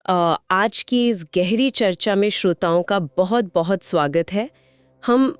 आज की इस गहरी चर्चा में श्रोताओं का बहुत बहुत स्वागत है। हम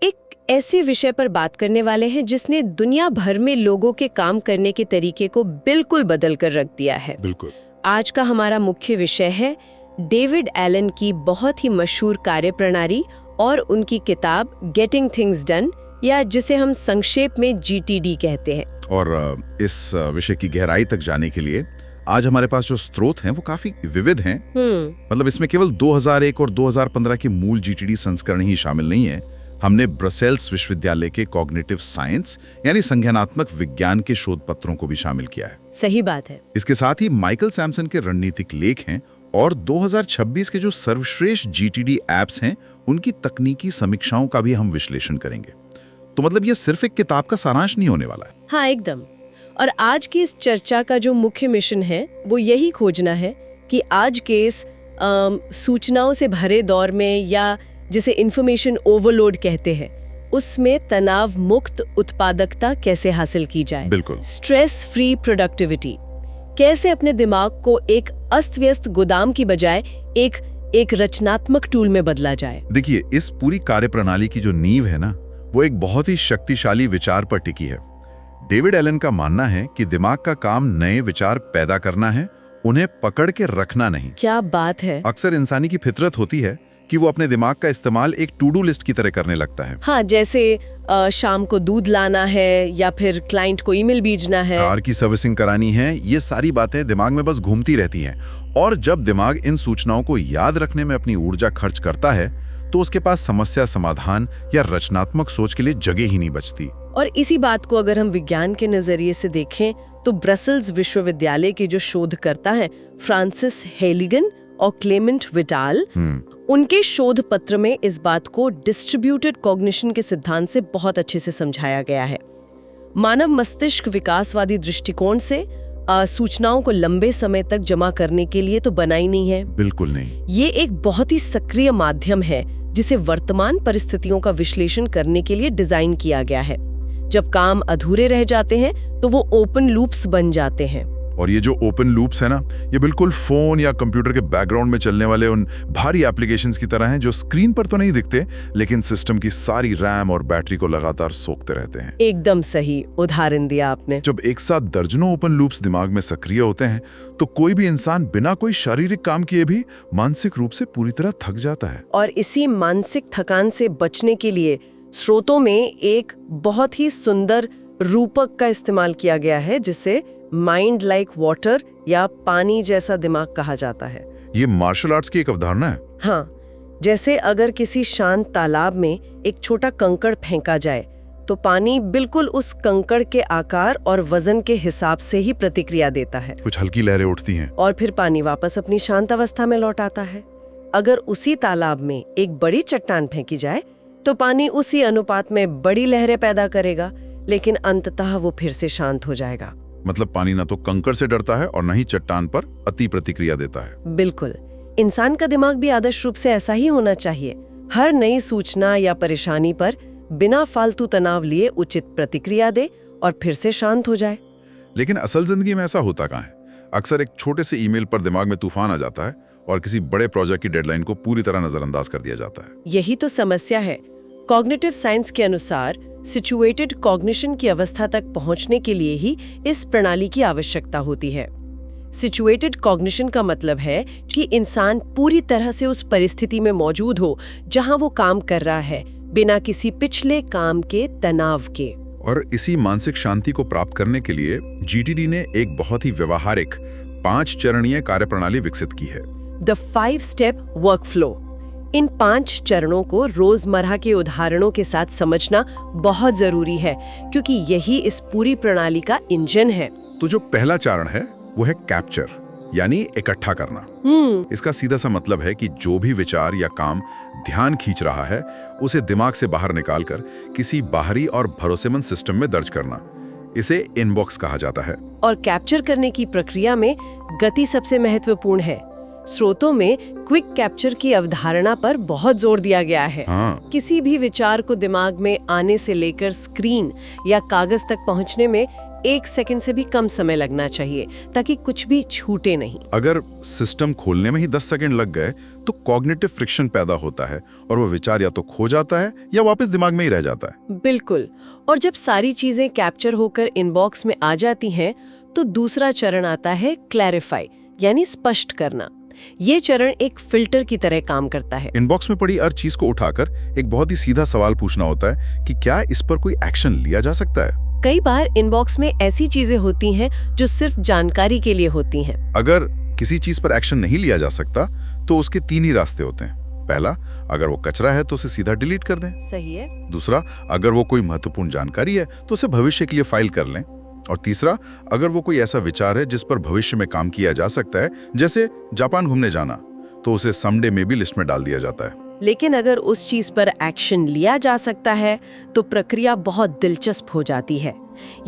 एक ऐसे विषय पर बात करने वाले हैं जिसने दुनिया भर में लोगों के काम करने के तरीके को बिल्कुल बदल कर रख दिया है। बिल्कुल। आज का हमारा मुख्य विषय है डेविड एलन की बहुत ही मशहूर कार्यप्रणाली और उनकी किताब गेटिंग थिंग्स डन, या जिसे हम संक्षेप में GTD कहते हैं। और इस विषय की गहराई तक जाने के लिए आज हमारे पास जो स्रोत हैं वो काफी विविध हैं। इसमें केवल 2001 और 2015 के मूल GTD संस्करण ही शामिल नहीं है। हमने ब्रसेल्स विश्वविद्यालय के कॉग्निटिव साइंस यानी संज्ञानात्मक विज्ञान के शोध पत्रों को भी शामिल किया है। सही बात है। इसके साथ ही माइकल सैमसन के रणनीतिक लेख हैं और 2026 के जो सर्वश्रेष्ठ GTD ऐप्स हैं उनकी तकनीकी समीक्षाओं का भी हम विश्लेषण करेंगे। तो ये सिर्फ एक किताब का सारांश नहीं होने वाला है। हाँ, एकदम। और आज की इस चर्चा का जो मुख्य मिशन है वो यही खोजना है कि आज के इस सूचनाओं से भरे दौर में, या जिसे इंफॉर्मेशन ओवरलोड कहते हैं, उसमें तनाव मुक्त उत्पादकता कैसे हासिल की जाए। बिल्कुल। स्ट्रेस फ्री प्रोडक्टिविटी, कैसे अपने दिमाग को एक अस्त व्यस्त गोदाम की बजाय एक रचनात्मक टूल में बदला जाए। देखिए, इस पूरी कार्यप्रणाली की जो नींव है ना, वो एक बहुत ही शक्तिशाली विचार पर टिकी है। डेविड एलन का मानना है कि दिमाग का काम नए विचार पैदा करना है, उन्हें पकड़ के रखना नहीं। क्या बात है। अक्सर इंसानी की फितरत होती है कि वो अपने दिमाग का इस्तेमाल एक टू डू लिस्ट की तरह करने लगता है। हाँ, जैसे शाम को दूध लाना है या फिर क्लाइंट को ईमेल भेजना है, कार की सर्विसिंग करानी है, ये सारी बातें दिमाग में बस घूमती रहती हैं। और जब दिमाग इन सूचनाओं को याद रखने में अपनी ऊर्जा खर्च करता है तो उसके पास समस्या समाधान या रचनात्मक सोच के लिए जगह ही नहीं बचती। और इसी बात को अगर हम विज्ञान के नजरिए से देखें तो ब्रसेल्स विश्वविद्यालय के जो शोधकर्ता हैं फ्रांसिस हेलिगन और क्लेमेंट विटाल, उनके शोध पत्र में इस बात को डिस्ट्रीब्यूटेड कॉग्निशन के सिद्धांत से बहुत अच्छे से समझाया गया है। मानव मस्तिष्क विकासवादी दृष्टिकोण से सूचनाओं को लंबे समय तक जमा करने के लिए तो बना ही नहीं है। बिल्कुल नहीं। ये एक बहुत ही सक्रिय माध्यम है जिसे वर्तमान परिस्थितियों का विश्लेषण करने के लिए डिजाइन किया गया है। जब काम अधूरे रह जाते हैं तो वो ओपन लूप्स बन जाते हैं। और ये जो ओपन लूप्स है ना, ये बिल्कुल फोन या कंप्यूटर के बैकग्राउंड में चलने वाले उन भारी एप्लीकेशंस की तरह हैं जो स्क्रीन पर तो नहीं दिखते लेकिन सिस्टम की सारी रैम और बैटरी को लगातार सोखते रहते हैं। एकदम सही उदाहरण दिया आपने। जब एक साथ दर्जनों ओपन लूप्स दिमाग में सक्रिय होते हैं तो कोई भी इंसान बिना कोई शारीरिक काम किए भी मानसिक रूप से पूरी तरह थक जाता है। और इसी मानसिक थकान से बचने के लिए स्रोतों में एक बहुत ही सुंदर रूपक का इस्तेमाल किया गया है जिसे माइंड लाइक वाटर या पानी जैसा दिमाग कहा जाता है। ये मार्शल आर्ट्स की एक अवधारणा है। हाँ, जैसे अगर किसी शांत तालाब में एक छोटा कंकड़ फेंका जाए तो पानी बिल्कुल उस कंकड़ के आकार और वजन के हिसाब से ही प्रतिक्रिया देता है। कुछ हल्की लहरें उठती हैं और फिर पानी वापस अपनी शांत अवस्था में लौट आता है। अगर उसी तालाब में एक बड़ी चट्टान फेंकी जाए तो पानी उसी अनुपात में बड़ी लहरें पैदा करेगा, लेकिन अंततः वो फिर से शांत हो जाएगा। मतलब पानी ना तो कंकड़ से डरता है और न ही चट्टान पर अति प्रतिक्रिया देता है। बिल्कुल। इंसान का दिमाग भी आदर्श रूप से ऐसा ही होना चाहिए। हर नई सूचना या परेशानी पर बिना फालतू तनाव लिए उचित प्रतिक्रिया दे और फिर से शांत हो जाए। लेकिन असल जिंदगी में ऐसा होता कहाँ है? अक्सर एक छोटे से ईमेल पर दिमाग में तूफान आ जाता है और किसी बड़े प्रोजेक्ट की डेडलाइन को पूरी तरह नजरअंदाज कर दिया जाता है। यही तो समस्या है। कॉग्निटिव साइंस के अनुसार सिचुएटेड कॉग्निशन की अवस्था तक पहुंचने के लिए ही इस प्रणाली की आवश्यकता होती है। सिचुएटेड कॉग्निशन का मतलब है कि इंसान पूरी तरह से उस परिस्थिति में मौजूद हो जहां वो काम कर रहा है, बिना किसी पिछले काम के तनाव के। और इसी मानसिक शांति को प्राप्त करने के लिए GTD ने एक बहुत ही व्यवहारिक 5 चरणीय कार्यप्रणाली विकसित की है। The 5 step workflow. इन 5 चरणों को रोजमर्रा के उदाहरणों के साथ समझना बहुत जरूरी है क्योंकि यही इस पूरी प्रणाली का इंजन है। तो जो पहला चरण है वो है कैप्चर, यानी इकट्ठा करना। इसका सीधा सा मतलब है कि जो भी विचार या काम ध्यान खींच रहा है उसे दिमाग से बाहर निकालकर किसी बाहरी और भरोसेमंद सिस्टम में दर्ज करना। इसे इनबॉक्स कहा जाता है। और कैप्चर करने की प्रक्रिया में गति सबसे महत्वपूर्ण है। स्रोतों में क्विक कैप्चर की अवधारणा पर बहुत जोर दिया गया है। किसी भी विचार को दिमाग में आने से लेकर स्क्रीन या कागज तक पहुंचने में 1 सेकंड से भी कम समय लगना चाहिए ताकि कुछ भी छूटे नहीं। अगर सिस्टम खोलने में ही 10 सेकंड लग गए तो कॉग्निटिव फ्रिक्शन पैदा होता है और वो विचार या तो खो जाता है या वापस दिमाग में ही रह जाता है। बिल्कुल। और जब सारी चीजें कैप्चर होकर इनबॉक्स में आ जाती हैं तो दूसरा चरण आता है क्लैरिफाई, यानी स्पष्ट करना। ये चरण एक फिल्टर की तरह काम करता है। इनबॉक्स में पड़ी हर चीज को उठाकर एक बहुत ही सीधा सवाल पूछना होता है कि क्या इस पर कोई एक्शन लिया जा सकता है। कई बार इनबॉक्स में ऐसी चीजें होती हैं जो सिर्फ जानकारी के लिए होती हैं। अगर किसी चीज पर एक्शन नहीं लिया जा सकता तो उसके 3 ही रास्ते होते हैं। पहला, अगर वो कचरा है तो उसे सीधा डिलीट कर दें। सही है। दूसरा, अगर वो कोई महत्वपूर्ण जानकारी है तो उसे भविष्य के लिए फाइल कर लें। और तीसरा, अगर वो कोई ऐसा विचार है जिस पर भविष्य में काम किया जा सकता है, जैसे जापान घूमने जाना, तो उसे समडे में भी लिस्ट में डाल दिया जाता है। लेकिन अगर उस चीज पर एक्शन लिया जा सकता है तो प्रक्रिया बहुत दिलचस्प हो जाती है।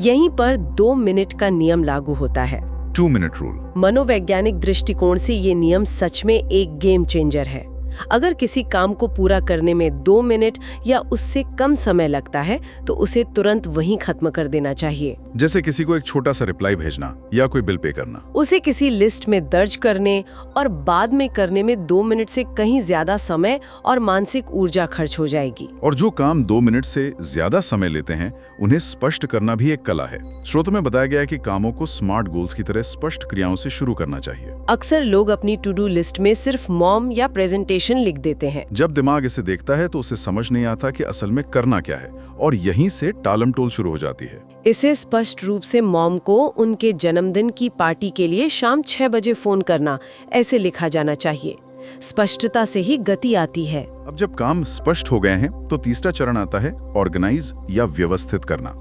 यहीं पर 2 मिनट का नियम लागू होता है, 2 मिनट रूल। मनोवैज्ञानिक दृष्टिकोण से ये नियम सच में एक गेम चेंजर है। अगर किसी काम को पूरा करने में 2 मिनट या उससे कम समय लगता है तो उसे तुरंत वहीं खत्म कर देना चाहिए। जैसे किसी को एक छोटा सा रिप्लाई भेजना या कोई बिल पे करना। उसे किसी लिस्ट में दर्ज करने और बाद में करने में 2 मिनट से कहीं ज्यादा समय और मानसिक ऊर्जा खर्च हो जाएगी। और जो काम 2 मिनट से ज्यादा समय लेते हैं उन्हें स्पष्ट करना भी एक कला है। स्रोतों में बताया गया है कि कामों को स्मार्ट गोल्स की तरह स्पष्ट क्रियाओं से शुरू करना चाहिए। अक्सर लोग अपनी टू डू लिस्ट में सिर्फ मॉम या प्रेजेंटेशन लिख देते हैं। जब दिमाग इसे देखता है तो उसे समझ नहीं आता कि असल में करना क्या है और यहीं से टालमटोल शुरू हो जाती है। इसे स्पष्ट रूप से मॉम को उनके जन्मदिन की पार्टी के लिए शाम 6 बजे फोन करना ऐसे लिखा जाना चाहिए। स्पष्टता से ही गति आती है। अब जब काम स्पष्ट हो गए हैं तो तीसरा चरण आता है ऑर्गेनाइज या व्यवस्थित करना।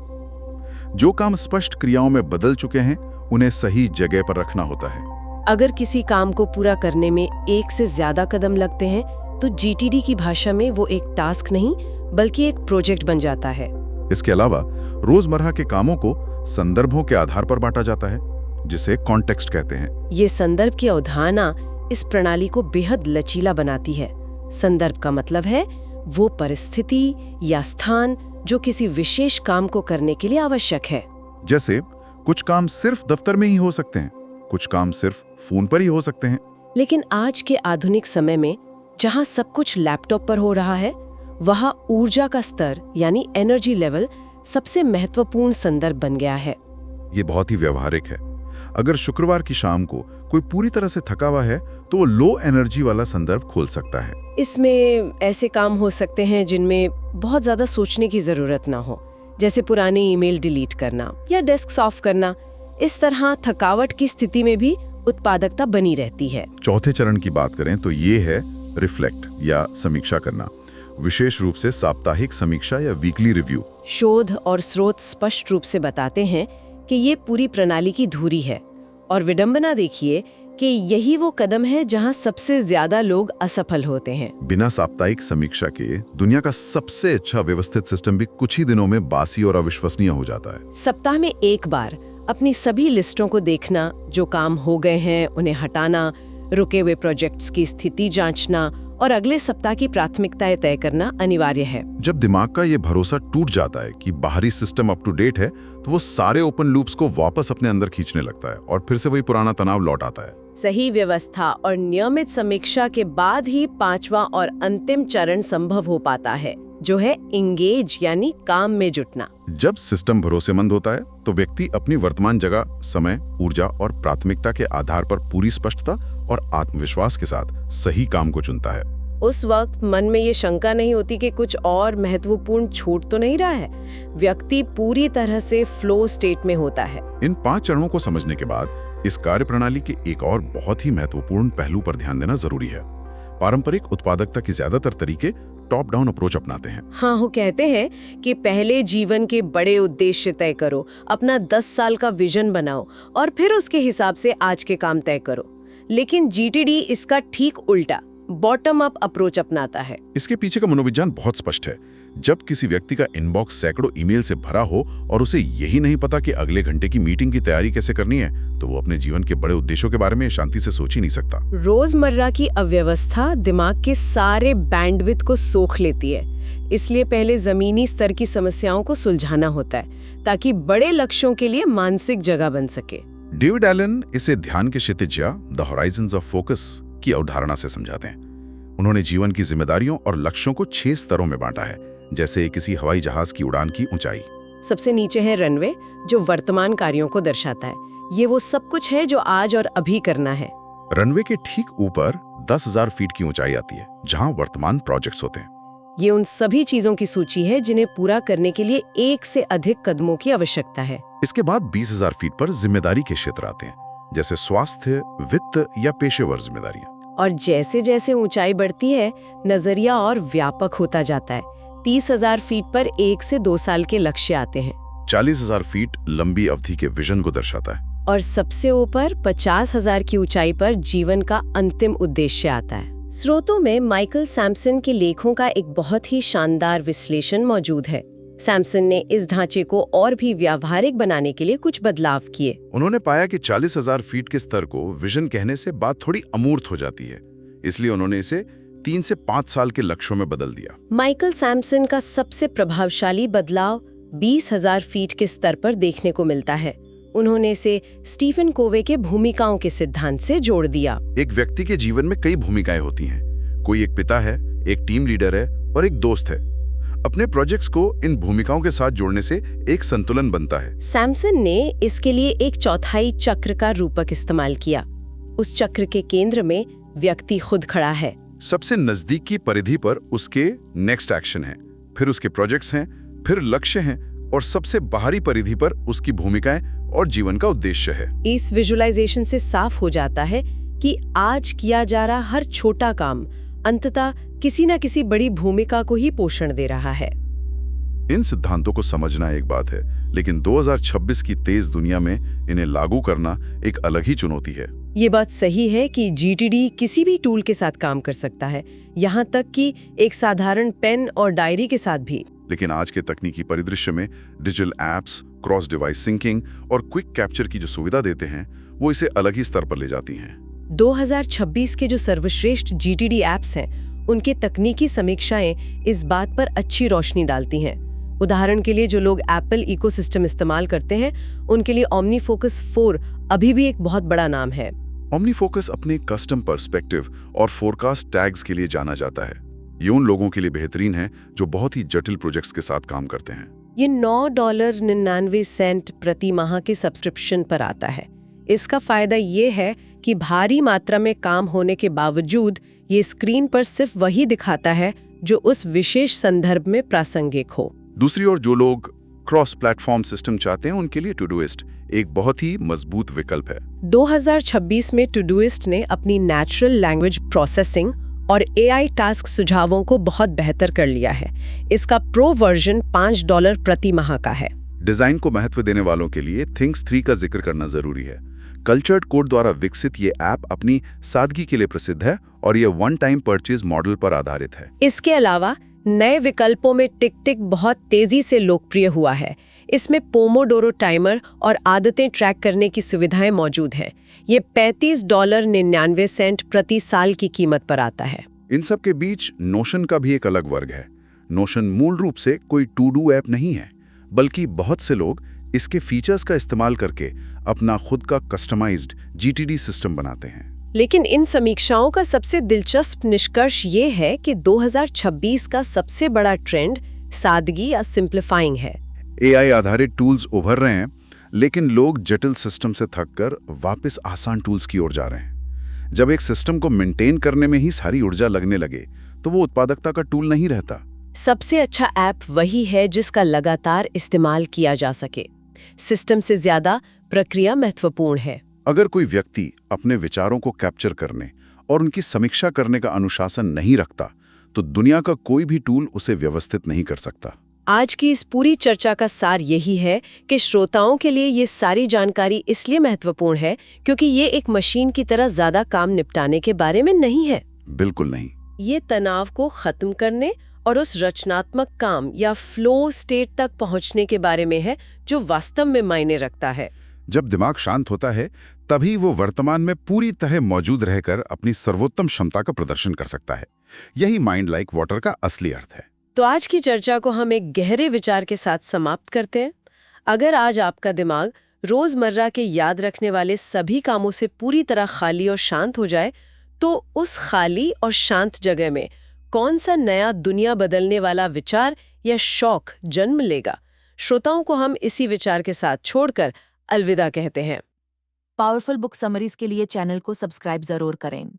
जो काम स्पष्ट क्रियाओं में बदल चुके हैं उन्हें सही जगह पर रखना होता है। अगर किसी काम को पूरा करने में 1 से ज्यादा कदम लगते हैं तो जीटीडी की भाषा में वो एक टास्क नहीं बल्कि एक प्रोजेक्ट बन जाता है। इसके अलावा रोजमर्रा के कामों को संदर्भों के आधार पर बांटा जाता है, जिसे कॉन्टेक्स्ट कहते हैं। ये संदर्भ की अवधारणा इस प्रणाली को बेहद लचीला बनाती है। संदर्भ का मतलब है वो परिस्थिति या स्थान जो किसी विशेष काम को करने के लिए आवश्यक है। जैसे कुछ काम सिर्फ दफ्तर में ही हो सकते हैं, कुछ काम सिर्फ फोन पर ही हो सकते हैं। लेकिन आज के आधुनिक समय में जहां सब कुछ लैपटॉप पर हो रहा है, वहां ऊर्जा का स्तर यानी एनर्जी लेवल सबसे महत्वपूर्ण संदर्भ बन गया है। ये बहुत ही व्यवहारिक है। अगर शुक्रवार की शाम को कोई पूरी तरह से थका हुआ है तो वो लो एनर्जी वाला संदर्भ खोल सकता है। इसमें ऐसे काम हो सकते हैं जिनमें बहुत ज्यादा सोचने की जरूरत ना हो, जैसे पुराने ईमेल डिलीट करना या डेस्क साफ करना। इस तरह थकावट की स्थिति में भी उत्पादकता बनी रहती है। चौथे चरण की बात करें तो ये है रिफ्लेक्ट या समीक्षा करना, विशेष रूप से साप्ताहिक समीक्षा या वीकली रिव्यू। शोध और स्रोत स्पष्ट रूप से बताते हैं कि ये पूरी प्रणाली की धुरी है। और विडंबना देखिए कि यही वो कदम है जहां सबसे ज्यादा लोग असफल होते हैं। बिना साप्ताहिक समीक्षा के दुनिया का सबसे अच्छा व्यवस्थित सिस्टम भी कुछ ही दिनों में बासी और अविश्वसनीय हो जाता है। सप्ताह में एक बार अपनी सभी लिस्टों को देखना, जो काम हो गए हैं उन्हें हटाना, रुके हुए प्रोजेक्ट्स की स्थिति जांचना और अगले सप्ताह की प्राथमिकताएं तय करना अनिवार्य है। जब दिमाग का ये भरोसा टूट जाता है कि बाहरी सिस्टम अप टू डेट है तो वो सारे ओपन लूप्स को वापस अपने अंदर खींचने लगता है और फिर से वही पुराना तनाव लौट आता है। सही व्यवस्था और नियमित समीक्षा के बाद ही 5वां और अंतिम चरण संभव हो पाता है, जो है इंगेज यानी काम में जुटना। जब सिस्टम भरोसेमंद होता है तो व्यक्ति अपनी वर्तमान जगह, समय, ऊर्जा और प्राथमिकता के आधार पर पूरी स्पष्टता और आत्मविश्वास के साथ सही काम को चुनता है। उस वक्त मन में ये शंका नहीं होती कि कुछ और महत्वपूर्ण छूट तो नहीं रहा है। व्यक्ति पूरी तरह से फ्लो स्टेट में होता है। इन 5 चरणों को समझने के बाद इस कार्यप्रणाली के एक और बहुत ही महत्वपूर्ण पहलू पर ध्यान देना जरूरी है। पारंपरिक उत्पादकता के ज्यादातर तरीके टॉप डाउन अप्रोच अपनाते हैं। हाँ, वो कहते हैं कि पहले जीवन के बड़े उद्देश्य तय करो, अपना 10 साल का विजन बनाओ और फिर उसके हिसाब से आज के काम तय करो। लेकिन जीटीडी इसका ठीक उल्टा बॉटम अप अप्रोच अपनाता है। इसके पीछे का मनोविज्ञान बहुत स्पष्ट है। जब किसी व्यक्ति का इनबॉक्स सैकड़ों ईमेल से भरा हो और उसे यही नहीं पता कि अगले घंटे की मीटिंग की तैयारी कैसे करनी है, तो वो अपने जीवन के बड़े उद्देश्यों के बारे में शांति से सोच ही नहीं सकता। रोजमर्रा की अव्यवस्था दिमाग के सारे बैंडविड्थ को सोख लेती है, इसलिए पहले जमीनी स्तर की समस्याओं को सुलझाना होता है ताकि बड़े लक्ष्यों के लिए मानसिक जगह बन सके। डेविड एलन इसे ध्यान के क्षितिज या द हॉराइजन्स ऑफ फोकस की अवधारणा से समझाते हैं। उन्होंने जीवन की जिम्मेदारियों और लक्ष्यों को 6 स्तरों में बांटा है, जैसे किसी हवाई जहाज की उड़ान की ऊंचाई। सबसे नीचे है रनवे, जो वर्तमान कार्यों को दर्शाता है। ये वो सब कुछ है जो आज और अभी करना है। रनवे के ठीक ऊपर 10,000 फीट की ऊंचाई आती है, जहां वर्तमान प्रोजेक्ट्स होते हैं। ये उन सभी चीजों की सूची है जिन्हें पूरा करने के लिए एक से अधिक कदमों की आवश्यकता है। इसके बाद 20,000 फीट पर जिम्मेदारी के क्षेत्र आते हैं, जैसे स्वास्थ्य, वित्त या पेशेवर जिम्मेदारियां। और जैसे जैसे ऊंचाई बढ़ती है, नजरिया और व्यापक होता जाता है। 30,000 फीट पर 1 से 2 साल के लक्ष्य आते हैं। 40,000 फीट लंबी अवधि के विजन को दर्शाता है। और सबसे ऊपर 50,000 की ऊंचाई पर जीवन का अंतिम उद्देश्य आता है। स्रोतों में माइकल सैमसन के लेखों का एक बहुत ही शानदार विश्लेषण मौजूद है। सैमसन ने इस ढांचे को और भी व्यावहारिक बनाने के लिए कुछ बदलाव किए। उन्होंने पाया कि 40,000 फीट के स्तर को विजन कहने से बात थोड़ी अमूर्त हो जाती है, इसलिए उन्होंने इसे 3 से 5 साल के लक्ष्यों में बदल दिया। माइकल सैमसन का सबसे प्रभावशाली बदलाव 20,000 फीट के स्तर पर देखने को मिलता है। उन्होंने इसे स्टीफन कोवे के भूमिकाओं के सिद्धांत से जोड़ दिया। एक व्यक्ति के जीवन में कई भूमिकाएं होती हैं। कोई एक पिता है, एक टीम लीडर है और एक दोस्त है। अपने प्रोजेक्ट्स को इन भूमिकाओं के साथ जोड़ने से एक संतुलन बनता है। सैमसन ने इसके लिए एक चौथाई चक्र का रूपक इस्तेमाल किया। उस चक्र के केंद्र में व्यक्ति खुद खड़ा है। सबसे नजदीक की परिधि पर उसके नेक्स्ट एक्शन है, फिर उसके प्रोजेक्ट्स हैं, फिर लक्ष्य हैं और सबसे बाहरी परिधि पर उसकी भूमिकाएं और जीवन का उद्देश्य है। इस विजुअलाइजेशन से साफ हो जाता है कि आज किया जा रहा हर छोटा काम अंततः किसी न किसी बड़ी भूमिका को ही पोषण दे रहा है। इन सिद्धांतों को समझना एक बात है, लेकिन 2026 की तेज दुनिया में इन्हें लागू करना एक अलग ही चुनौती है। ये बात सही है कि जीटीडी किसी भी टूल के साथ काम कर सकता है, यहाँ तक कि एक साधारण पेन और डायरी के साथ भी। लेकिन आज के तकनीकी परिदृश्य में digital apps, cross device syncing और क्विक कैप्चर की जो सुविधा देते हैं, वो इसे अलग ही स्तर पर ले जाती हैं। 2026 के जो सर्वश्रेष्ठ जीटीडी एप्स हैं, उनके तकनीकी समीक्षाएं इस बात पर अच्छी रोशनी डालती हैं। उदाहरण के लिए जो लोग एप्पल इकोसिस्टम इस्तेमाल करते हैं, उनके लिए OmniFocus 4 अभी भी एक बहुत बड़ा नाम है। OmniFocus अपने कस्टम पर्सपेक्टिव और फोरकास्ट टैग्स के लिए जाना जाता है। ये उन लोगों के लिए बेहतरीन है जो बहुत ही जटिल प्रोजेक्ट्स के साथ काम करते हैं। ये $9.99 प्रति माह के सब्सक्रिप्शन पर आता है। इसका फायदा ये है कि भारी मात्रा में काम होने के बावजूद ये स्क्रीन पर सिर्फ वही दिखाता है जो उस विशेष संदर्भ में प्रासंगिक हो। दूसरी ओर जो लोग क्रॉस प्लेटफॉर्म सिस्टम चाहते हैं, उनके लिए टूडूइस्ट एक बहुत ही मजबूत विकल्प है। 2026 में टूडूइस्ट ने अपनी नेचुरल लैंग्वेज प्रोसेसिंग और AI टास्क सुझावों को बहुत बेहतर कर लिया है। इसका प्रो वर्जन $5 प्रति माह का है। डिजाइन को महत्व देने वालों के लिए थिंग्स 3 का जिक्र करना जरूरी है। कल्चर्ड कोड द्वारा विकसित ये ऐप अपनी सादगी के लिए प्रसिद्ध है और ये वन टाइम परचेज मॉडल पर आधारित है। इसके अलावा नए विकल्पों में टिक टिक बहुत तेजी से लोकप्रिय हुआ है। इसमें पोमोडोरो टाइमर और आदतें ट्रैक करने की सुविधाएं मौजूद हैं। ये $35.99 प्रति साल की कीमत पर आता है। इन सब के बीच नोशन का भी एक अलग वर्ग है। नोशन मूल रूप से कोई टू डू ऐप नहीं है, बल्कि बहुत से लोग इसके फीचर्स का इस्तेमाल करके अपना खुद का कस्टमाइज्ड GTD सिस्टम बनाते हैं। लेकिन इन समीक्षाओं का सबसे दिलचस्प निष्कर्ष ये है कि 2026 का सबसे बड़ा ट्रेंड सादगी या सिंप्लीफाइंग है। AI आधारित टूल्स उभर रहे हैं, लेकिन लोग जटिल सिस्टम से थककर वापस आसान टूल्स की ओर जा रहे हैं। जब एक सिस्टम को मेंटेन करने में ही सारी ऊर्जा लगने लगे, तो वो उत्पादकता का टूल नहीं रहता। सबसे अच्छा ऐप वही है जिसका लगातार इस्तेमाल किया जा सके। सिस्टम से ज्यादा प्रक्रिया महत्वपूर्ण है। अगर कोई व्यक्ति अपने विचारों को कैप्चर करने और उनकी समीक्षा करने का अनुशासन नहीं रखता, तो दुनिया का कोई भी टूल उसे व्यवस्थित नहीं कर सकता। आज की इस पूरी चर्चा का सार यही है कि श्रोताओं के लिए ये सारी जानकारी इसलिए महत्वपूर्ण है क्योंकि ये एक मशीन की तरह ज्यादा काम निपटाने के बारे में नहीं है। बिल्कुल नहीं। ये तनाव को खत्म करने और उस रचनात्मक काम या फ्लो स्टेट तक पहुंचने के बारे में है जो वास्तव में मायने रखता है। जब दिमाग शांत होता है तभी वो वर्तमान में पूरी तरह मौजूद रहकर अपनी सर्वोत्तम क्षमता का प्रदर्शन कर सकता है। यही माइंड लाइक वाटर का असली अर्थ है। तो आज की चर्चा को हम एक गहरे विचार के साथ समाप्त करते हैं। अगर आज आपका दिमाग रोजमर्रा के याद रखने वाले सभी कामों से पूरी तरह खाली और शांत हो जाए, तो उस खाली और शांत जगह में कौन सा नया दुनिया बदलने वाला विचार या शौक जन्म लेगा? श्रोताओं को हम इसी विचार के साथ छोड़कर अलविदा कहते हैं। पावरफुल बुक समरीज के लिए चैनल को सब्सक्राइब जरूर करें।